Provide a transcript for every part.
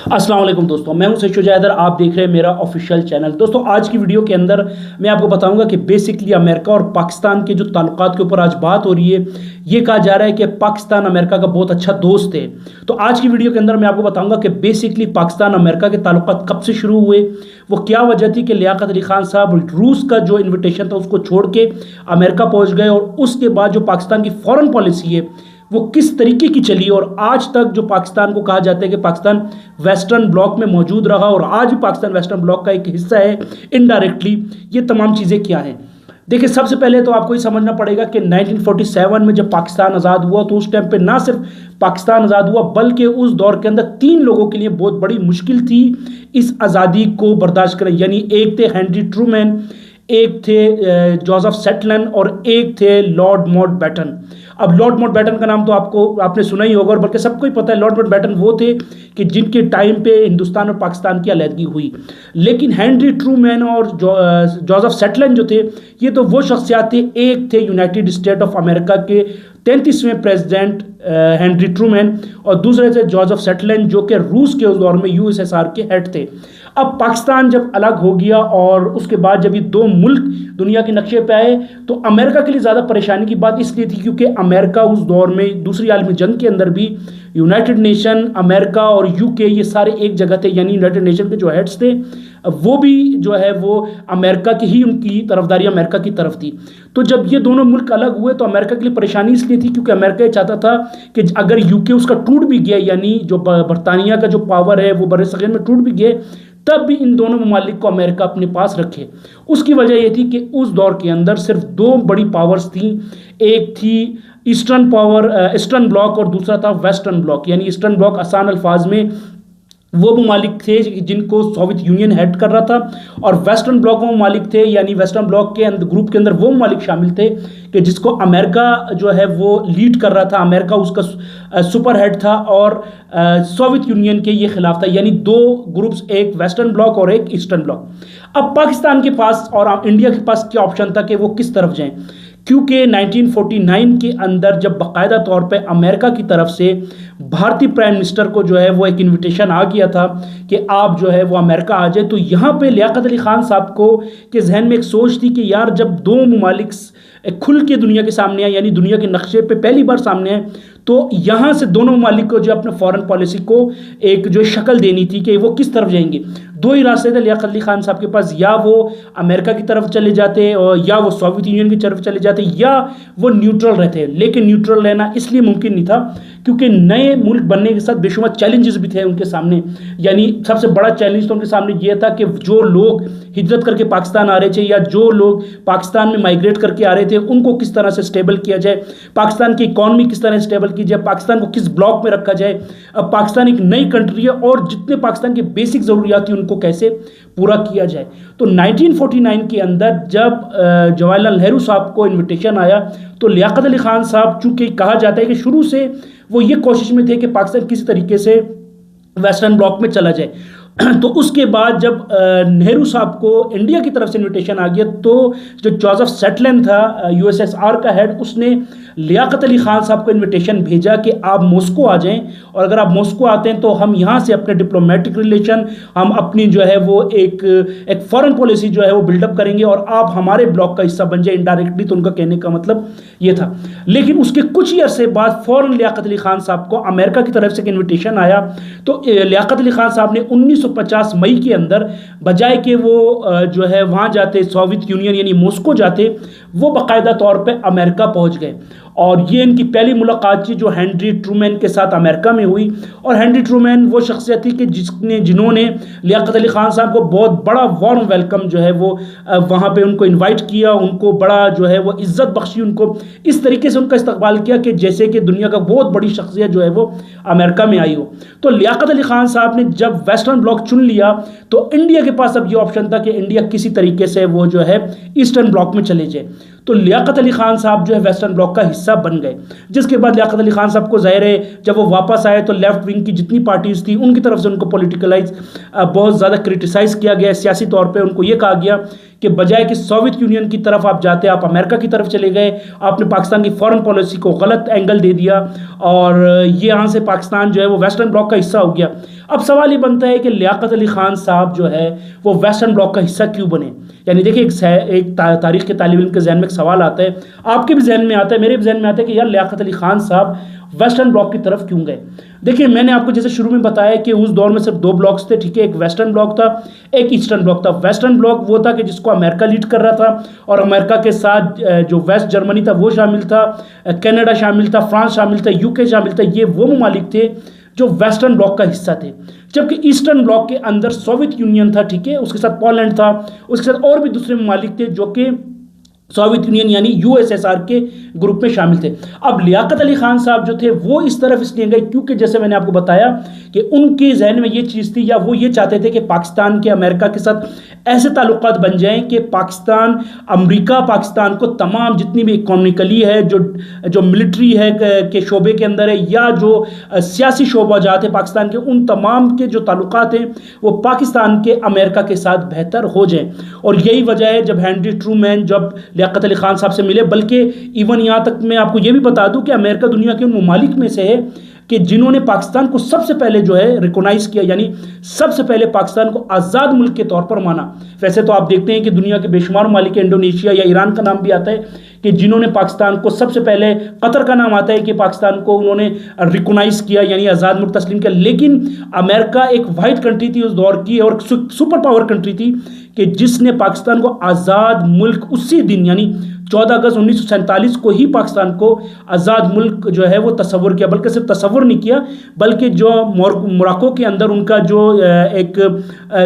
अस्सलाम वालेकुम दोस्तों, मैं हूं सैयद हैदर। आप देख रहे हैं मेरा ऑफिशियल चैनल। दोस्तों, आज की वीडियो के अंदर मैं आपको बताऊंगा कि बेसिकली अमेरिका और पाकिस्तान के जो ताल्लुकात के ऊपर आज बात हो रही है। ये कहा जा रहा है कि पाकिस्तान अमेरिका का बहुत अच्छा दोस्त है। तो आज की वीडियो के अंदर मैं आपको बताऊंगा कि बेसिकली पाकिस्तान अमेरिका के ताल्लुकात कब से शुरू हुए, वो क्या वजह थी कि लियाकत अली खान साहब रूस का जो इन्विटेशन था उसको छोड़ के अमेरिका पहुंच गए, और उसके बाद जो पाकिस्तान की फॉरेन पॉलिसी है वो किस तरीके की चली, और आज तक जो पाकिस्तान को कहा जाता है कि पाकिस्तान वेस्टर्न ब्लॉक में मौजूद रहा और आज भी पाकिस्तान वेस्टर्न ब्लॉक का एक हिस्सा है इनडायरेक्टली। ये तमाम चीज़ें क्या हैं, देखिए सबसे पहले तो आपको ये समझना पड़ेगा कि 1947 में जब पाकिस्तान आज़ाद हुआ तो उस टाइम पे ना सिर्फ पाकिस्तान आज़ाद हुआ बल्कि उस दौर के अंदर तीन लोगों के लिए बहुत बड़ी मुश्किल थी इस आज़ादी को बर्दाश्त करें। यानी एक थे हेनरी ट्रूमैन, एक थे जोसेफ स्टेटलन और एक थे लॉर्ड माउंटबेटन। अब लॉर्ड माउंटबेटन का नाम तो आपने सुना ही होगा, और बल्कि सबको ही पता है। लॉर्ड माउंटबेटन वो थे कि जिनके टाइम पे हिंदुस्तान और पाकिस्तान की अलहदगी हुई। लेकिन हेनरी ट्रूमैन और जोसेफ स्टेटलन जो थे, ये तो वो शख्सियात थे। एक थे यूनाइटेड स्टेट ऑफ अमेरिका के 33वें प्रेसिडेंट हेनरी ट्रूमैन, और दूसरे थे जोसेफ स्टेटलन जो कि रूस के उस दौर में यूएसएसआर के हेड थे। अब पाकिस्तान जब अलग हो गया और उसके बाद जब ये दो मुल्क दुनिया के नक्शे पे आए तो अमेरिका के लिए ज़्यादा परेशानी की बात इसलिए थी क्योंकि अमेरिका उस दौर में दूसरी आलमी जंग के अंदर भी यूनाइटेड नेशन, अमेरिका और यूके ये सारे एक जगह थे। यानी यूनाइटेड नेशन के जो हेड्स थे वो भी जो है वो अमेरिका की ही, उनकी तरफदारी अमेरिका की तरफ थी। तो जब ये दोनों मुल्क अलग हुए तो अमेरिका के लिए परेशानी इसलिए थी क्योंकि अमेरिका ये चाहता था कि अगर यूके उसका टूट भी गया, यानी जो बरतानिया का जो पावर है वो बर्रे-ए-सग़ीर में टूट भी गए, तब भी इन दोनों ममालिक को अमेरिका अपने पास रखे। उसकी वजह यह थी कि उस दौर के अंदर सिर्फ दो बड़ी पावर्स थी। एक थी ईस्टर्न ब्लॉक और दूसरा था वेस्टर्न ब्लॉक। यानी ईस्टर्न ब्लॉक आसान अल्फाज में वो ममालिक थे जिनको सोवियत यूनियन हेड कर रहा था, और वेस्टर्न ब्लॉक वो ममालिक थे, यानी वेस्टर्न ब्लॉक के ग्रुप के अंदर वो ममालिक शामिल थे कि जिसको अमेरिका जो है वो लीड कर रहा था। अमेरिका उसका सुपर हेड था और सोवियत यूनियन के ये खिलाफ था। यानी दो ग्रुप्स, एक वेस्टर्न ब्लॉक और एक ईस्टर्न ब्लॉक। अब पाकिस्तान के पास और इंडिया के पास क्या ऑप्शन था कि वो किस तरफ जाएं, क्योंकि 1949 के अंदर जब बाकायदा तौर पे अमेरिका की तरफ से भारतीय प्राइम मिनिस्टर को जो है वो एक इनविटेशन आ गया था कि आप जो है वो अमेरिका आ जाए, तो यहाँ पे लियाकत अली खान साहब को के जहन में एक सोच थी कि यार जब दो ममालिक खुल के दुनिया के सामने आए, यानी दुनिया के नक्शे पे पहली बार सामने आए, तो यहाँ से दोनों ममालिक को जो अपने फॉरेन पॉलिसी को एक जो शक्ल देनी थी कि वो किस तरफ जाएंगे। दो ही रास्ते थे लियाकत अली खान साहब के पास, या वो अमेरिका की तरफ चले जाते और या वो सोवियत यूनियन की तरफ चले जाते, या वो न्यूट्रल रहते। लेकिन न्यूट्रल रहना इसलिए मुमकिन नहीं था क्योंकि नए मुल्क बनने के साथ बेशुमार चैलेंजेस भी थे उनके सामने। यानी सबसे बड़ा चैलेंज तो उनके सामने ये था कि जो लोग हिजरत करके पाकिस्तान आ रहे थे या जो लोग पाकिस्तान में माइग्रेट करके आ रहे थे उनको किस तरह से स्टेबल किया जाए, पाकिस्तान की इकॉनमी किस तरह से स्टेबल की जाए, पाकिस्तान को किस ब्लॉक में रखा जाए। अब पाकिस्तान एक नई कंट्री है और जितने पाकिस्तान की बेसिक ज़रूरियात थी उनको कैसे पूरा किया जाए। तो 1949 के अंदर जब जवाहरलाल नेहरू साहब को इन्विटेशन आया तो लियाकत अली खान साहब, चूँकि कहा जाता है कि शुरू से वो ये कोशिश में थे कि पाकिस्तान किसी तरीके से वेस्टर्न ब्लॉक में चला जाए, तो उसके बाद जब नेहरू साहब को इंडिया की तरफ से इनविटेशन आ गया तो जो जोसेफ स्टेटलन था यूएसएसआर का हेड, उसने लियाकत अली खान साहब को इनविटेशन भेजा कि आप मॉस्को आ जाएं, और अगर आप मॉस्को आते हैं तो हम यहाँ से अपने डिप्लोमेटिक रिलेशन, हम अपनी जो है वो एक फॉरेन पॉलिसी जो है वो बिल्डअप करेंगे और आप हमारे ब्लॉक का हिस्सा बन जाए इनडायरेक्टली। तो उनका कहने का मतलब ये था। लेकिन उसके कुछ ही अरसे बाद फ़ौरन लियाकत अली खान साहब को अमेरिका की तरफ से एक इन्विटेशन आया। तो लियाकत अली खान साहब ने 1950 मई के अंदर बजाय कि वो जो है वहाँ जाते सोवियत यूनियन यानी मॉस्को जाते, वो बाकायदा तौर पे अमेरिका पहुँच गए। और ये इनकी पहली मुलाकात थी जो हेनरी ट्रूमैन के साथ अमेरिका में हुई। और हेनरी ट्रूमैन वो शख्सियत थी कि जिन्होंने लियाकत अली खान साहब को बहुत बड़ा वार्म वेलकम जो है वो वहाँ पे उनको इनवाइट किया, उनको बड़ा जो है वो इज़्ज़त बख्शी, उनको इस तरीके से उनका इस्तकबाल किया कि जैसे कि दुनिया का बहुत बड़ी शख्सियत जो है वो अमेरिका में आई हो। तो लियाकत अली खान साहब ने जब वेस्टर्न ब्लॉक चुन लिया तो इंडिया के पास अब ये ऑप्शन था कि इंडिया किसी तरीके से वो जो है ईस्टर्न ब्लॉक में चले जाए। तो लियाकत अली खान साहब जो है वेस्टर्न ब्लॉक का हिस्सा बन गए, जिसके बाद लियाकत अली खान साहब को ज़ाहिर है जब वो वापस आए तो लेफ्ट विंग की जितनी पार्टीज़ थी उनकी तरफ से उनको पॉलिटिकलाइज बहुत ज़्यादा क्रिटिसाइज़ किया गया। सियासी तौर पे उनको ये कहा गया कि बजाय कि सोवियत यूनियन की तरफ आप जाते, आप अमेरिका की तरफ चले गए, आपने पाकिस्तान की फॉरेन पॉलिसी को गलत एंगल दे दिया और ये यहाँ से पाकिस्तान जो है वो वेस्टर्न ब्लॉक का हिस्सा हो गया। अब सवाल ये बनता है कि लियाकत अली खान साहब जो है वो वेस्टर्न ब्लॉक का हिस्सा क्यों बने। यानी देखिए एक तारीख के तालिब इल्म के जहन में एक सवाल आता है, आपके भी जहन में आता है, मेरे भी जहन में आता है कि यार लियाकत अली खान साहब वेस्टर्न ब्लॉक की तरफ क्यों गए। देखिए मैंने आपको जैसे शुरू में बताया कि उस दौर में सिर्फ दो ब्लॉक्स थे, ठीक है, एक वेस्टर्न ब्लॉक था, एक ईस्टर्न ब्लॉक था। वेस्टर्न ब्लॉक वो था कि जिसको अमेरिका लीड कर रहा था और अमेरिका के साथ जो वेस्ट जर्मनी था वो शामिल था, कनाडा शामिल था, फ्रांस शामिल था, यूके शामिल था। ये वो ममालिक थे जो वेस्टर्न ब्लॉक का हिस्सा थे। जबकि ईस्टर्न ब्लॉक के अंदर सोवियत यूनियन था, ठीक है, उसके साथ पोलैंड था, उसके साथ और भी दूसरे ममालिक थे जो कि सोवियत यूनियन यानी यूएसएसआर के ग्रुप में शामिल थे। अब लियाकत अली खान साहब जो थे वो इस तरफ इसलिए गए क्योंकि जैसे मैंने आपको बताया कि उनके जहन में ये चीज़ थी या वो ये चाहते थे कि पाकिस्तान के अमेरिका के साथ ऐसे ताल्लुकात बन जाएं कि पाकिस्तान अमेरिका पाकिस्तान को तमाम जितनी भी इकोनॉमिकली है, जो मिलिट्री है के शोबे के अंदर है या जो सियासी शोबाजात है पाकिस्तान के, उन तमाम के जो ताल्लुकात हैं वो पाकिस्तान के अमेरिका के साथ बेहतर हो जाएं। और यही वजह है जब हेनरी ट्रूमैन जब लियाकत अली खान साहब से मिले, बल्कि इवन यहाँ तक मैं आपको ये भी बता दूं कि अमेरिका दुनिया के उन ममालिक में से है कि जिन्होंने पाकिस्तान को सबसे पहले जो है रिकॉग्नाइज किया, यानी सबसे पहले पाकिस्तान को आज़ाद मुल्क के तौर पर माना। वैसे तो आप देखते हैं कि दुनिया के बेशुमार ममालिक, इंडोनेशिया या ईरान का नाम भी आता है कि जिन्होंने पाकिस्तान को सबसे पहले, कतर का नाम आता है कि पाकिस्तान को उन्होंने रिकॉग्नाइज किया यानी आज़ाद मुल्क तस्लीम किया। लेकिन अमेरिका एक वाहिद कंट्री थी उस दौर की और सुपर पावर कंट्री थी कि जिसने पाकिस्तान को आज़ाद मुल्क उसी दिन यानी 14 अगस्त 1947 को ही पाकिस्तान को आज़ाद मुल्क जो है वो तस्वुर किया। बल्कि सिर्फ तस्वुर नहीं किया बल्कि जो मोरक्को के अंदर उनका जो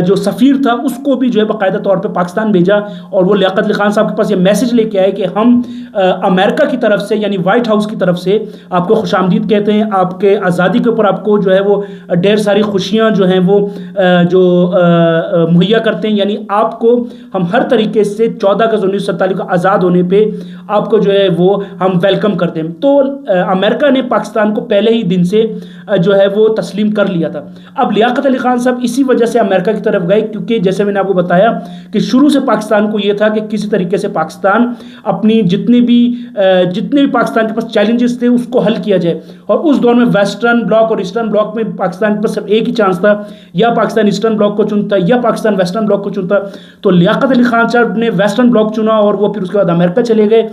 जो सफ़ीर था उसको भी जो है बाकायदा तौर पे पाकिस्तान भेजा और वो लियाकत अली खान साहब के पास ये मैसेज लेके आए कि हम अमेरिका की तरफ से यानी वाइट हाउस की तरफ से आपको खुशामदीद कहते हैं, आपके आज़ादी के ऊपर आपको जो है वो ढेर सारी खुशियाँ जो हैं वो मुहैया करते हैं, यानी आपको हम हर तरीके से 14 अगस्त 1947 को आज़ाद होने पे आपको जो है वो हम वेलकम करते हैं। तो अमेरिका ने पाकिस्तान को पहले ही दिन से जो है वो तस्लीम कर लिया था। अब लियाकत अली खान साहब इसी वजह से अमेरिका की तरफ गए क्योंकि जैसे मैंने आपको बताया कि शुरू से पाकिस्तान को ये था कि किसी तरीके से पाकिस्तान अपनी जितने भी पाकिस्तान के पास चैलेंजेस थे उसको हल किया जाए। और उस दौर में वेस्टर्न ब्लॉक और ईस्टर्न ब्लॉक में पाकिस्तान के पास सिर्फ एक ही चांस था, या पाकिस्तान ईस्टर्न ब्लॉक को चुनता या पाकिस्तान वेस्टर्न ब्लॉक को चुनता। तो लियाकत अली खान साहब ने वेस्टर्न ब्लॉक चुना और वो फिर उसके बाद अमेरिका चले गए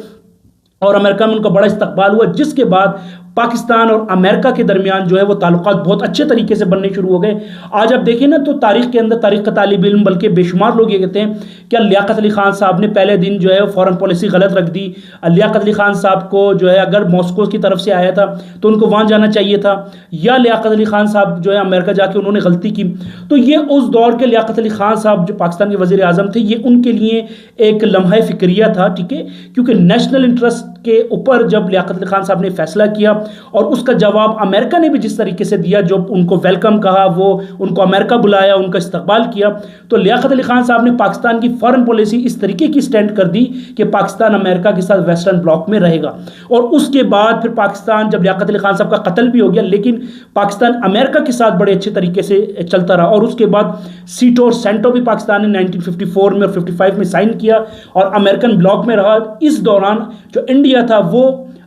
और अमेरिका में उनका बड़ा इस्तकबाल हुआ, जिसके बाद पाकिस्तान और अमेरिका के दरमियान जो है वो ताल्लुकात बहुत अच्छे तरीके से बनने शुरू हो गए। आज आप देखें ना तो तारीख के अंदर, तारीख का तालिब इल्म बल्कि बेशुमार लोग ये कहते हैं कि लियाकत अली खान साहब ने पहले दिन जो है फॉरेन पॉलिसी गलत रख दी। लियाकत अली खान साहब को जो है अगर मॉस्को की तरफ से आया था तो उनको वहाँ जाना चाहिए था, या लियाकत अली खान साहब जो है अमेरिका जाके उन्होंने गलती की। तो ये उस दौर के लियाकत अली खान साहब जो पाकिस्तान के वज़ीर आज़म थे, ये उनके लिए एक लम्हा फिक्रिया था, ठीक है, क्योंकि नेशनल इंटरेस्ट के ऊपर जब लियाकत अली खान साहब ने फैसला किया और उसका जवाब अमेरिका ने भी जिस तरीके से दिया, जो उनको वेलकम कहा, वो उनको अमेरिका बुलाया, उनका इस्तकबाल किया, तो लियाकत अली खान साहब ने पाकिस्तान की फॉरेन पॉलिसी इस तरीके की स्टैंड कर दी कि पाकिस्तान अमेरिका के साथ वेस्टर्न ब्लॉक में रहेगा। और उसके बाद फिर पाकिस्तान, जब लियाकत अली खान साहब का कत्ल भी हो गया, लेकिन पाकिस्तान अमेरिका के साथ बड़े अच्छे तरीके से चलता रहा। और उसके बाद सीटो और सेंटो भी पाकिस्तान ने 1954 में और 55 में साइन किया और अमेरिकन ब्लॉक में रहा। इस दौरान जो इंडिया था वो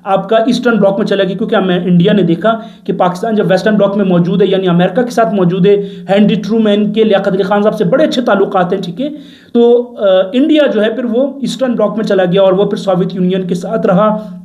आपका ईस्टर्न ब्लॉक में चला गया, क्योंकि इंडिया ने देखा कि पाकिस्तान जब वेस्टर्न ब्लॉक में मौजूद है यानी अमेरिका के साथ मौजूद है, हेनरी ट्रूमैन के लियाकत अली खान साहब से बड़े अच्छे ताल्लुकात हैं, ठीक है, तो इंडिया जो है फिर वो ईस्टर्न ब्लॉक में चला गया और वो फिर सोवियत यूनियन के साथ रहा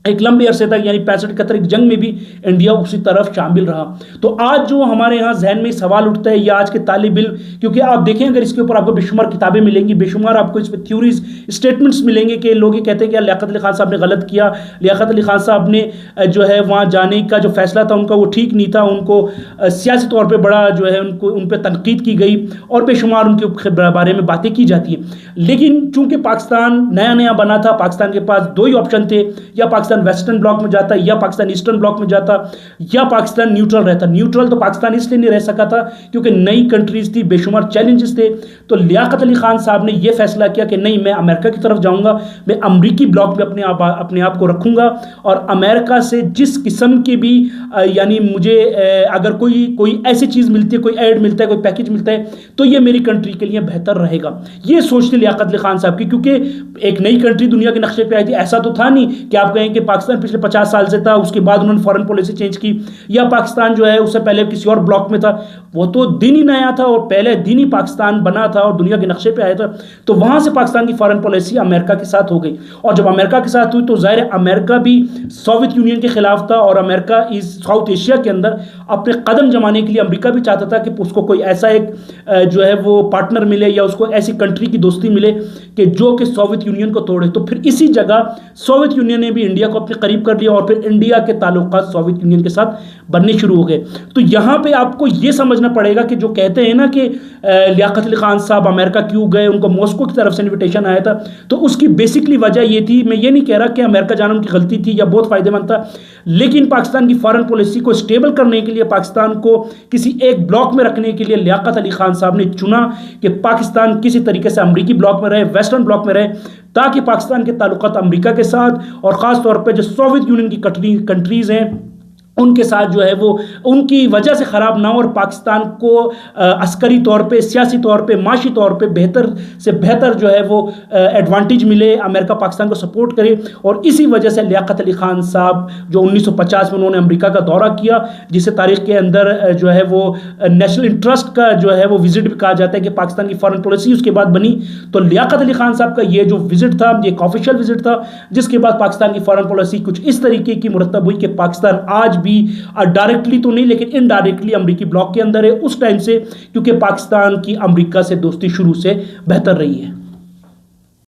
एक लंबे अरसे तक, यानी 65-71 की जंग में भी इंडिया उसी तरफ शामिल रहा। तो आज जो हमारे यहाँ जहन में सवाल उठता है या आज के तालिब इल्म, क्योंकि आप देखें अगर इसके ऊपर आपको बेशुमार किताबें मिलेंगी, बेशुमार आपको इस पर थ्योरीज, स्टेटमेंट्स मिलेंगे कि लोग ये कहते हैं कि लियाकत अली खान साहब ने गलत किया, लियाकत अली खान साहब ने जो है वहाँ जाने का जो फैसला था उनका वो ठीक नहीं था, उनको सियासी तौर पर बड़ा जो है उनको उन पर तनकीद की गई और बेशुमार उनके बारे में बातें की जाती हैं। लेकिन चूंकि पाकिस्तान नया नया बना था, पाकिस्तान के पास दो ही ऑप्शन थे, या पाकिस्तान पाकिस्तान वेस्टर्न ब्लॉक में जाता या पाकिस्तान ईस्टर्न ब्लॉक में जाता या पाकिस्तान न्यूट्रल रहता। न्यूट्रल तो पाकिस्तान इसलिए नहीं रह सका था क्योंकि नई कंट्रीज थी, बेशुमार चैलेंजेस थे। तो लियाकत अली खान साहब ने यह फैसला किया कि नहीं, मैं अमेरिका की तरफ जाऊंगा, मैं अमरीकी ब्लॉक में अपने आप को रखूंगा और अमेरिका से जिस किस्म के भी यानी मुझे अगर कोई ऐसी चीज़ मिलती है, कोई ऐड मिलता है, कोई पैकेज मिलता है, तो ये मेरी कंट्री के लिए बेहतर रहेगा। ये सोच थी लियाकत अली खान साहब की, क्योंकि एक नई कंट्री दुनिया के नक्शे पे आई थी। ऐसा तो था नहीं कि आप कहें कि पाकिस्तान पिछले 50 साल से था, उसके बाद उन्होंने फॉरेन पॉलिसी चेंज की, या पाकिस्तान जो है उससे पहले किसी और ब्लॉक में था। वो तो दिन ही नया था और पहले दिन ही पाकिस्तान बना था और दुनिया के नक्शे पे आया था। तो वहां से पाकिस्तान की फॉरेन पॉलिसी अमेरिका के साथ हो गई, और जब अमेरिका के साथ हुई तो जाहिर है अमेरिका भी सोवियत यूनियन के खिलाफ था, और अमेरिका इस साउथ एशिया के अंदर अपने कदम जमाने के लिए अमेरिका भी चाहता था कि उसको कोई ऐसा एक जो है वो पार्टनर मिले या उसको ऐसी कंट्री की दोस्ती मिले कि जो कि सोवियत यूनियन को तोड़े। तो फिर इसी जगह सोवियत यूनियन ने भी इंडिया को अपने करीब कर लिया और फिर इंडिया के ताल्लुकात सोवियत यूनियन के साथ बनने शुरू हो गए। तो यहाँ पे आपको ये समझना पड़ेगा कि जो कहते हैं ना कि लियाकत अली खान साहब अमेरिका क्यों गए, उनको मॉस्को की तरफ से इन्विटेशन आया था, तो उसकी बेसिकली वजह ये थी। मैं ये नहीं कह रहा कि अमेरिका जाना उनकी गलती थी या बहुत फायदेमंद था, लेकिन पाकिस्तान की फॉरेन पॉलिसी को स्टेबल करने के लिए, पाकिस्तान को किसी एक ब्लॉक में रखने के लिए लियाकत अली खान साहब ने चुना कि पाकिस्तान किसी तरीके से अमरीकी ब्लॉक में रहे, वेस्टर्न ब्लॉक में रहे, ताकि पाकिस्तान के ताल्लुकात अमरीका के साथ और ख़ास तौर पे जो सोवियत यूनियन की कंट्रीज़ हैं उनके साथ जो है वो उनकी वजह से ख़राब ना हो, और पाकिस्तान को अस्करी तौर पे, सियासी तौर पे, माशी तौर पे बेहतर से बेहतर जो है वो एडवांटेज मिले, अमेरिका पाकिस्तान को सपोर्ट करे। और इसी वजह से लियाकत अली खान साहब जो 1950 में उन्होंने अमेरिका का दौरा किया, जिसे तारीख के अंदर जो है वो नेशनल इंटरेस्ट का जो है वो विजिट भी कहा जाता है कि पाकिस्तान की फॉरेन पॉलिसी उसके बाद बनी। तो लियाकत अली खान साहब का ये जो विजिट था, ये एक ऑफिशियल विजिट था, जिसके बाद पाकिस्तान की फॉरेन पॉलिसी कुछ इस तरीके की मुरतब हुई कि पाकिस्तान आज भी डायरेक्टली तो नहीं लेकिन इनडायरेक्टली अमेरिकी ब्लॉक के अंदर है उस टाइम से, क्योंकि पाकिस्तान की अमेरिका से दोस्ती शुरू से बेहतर रही है।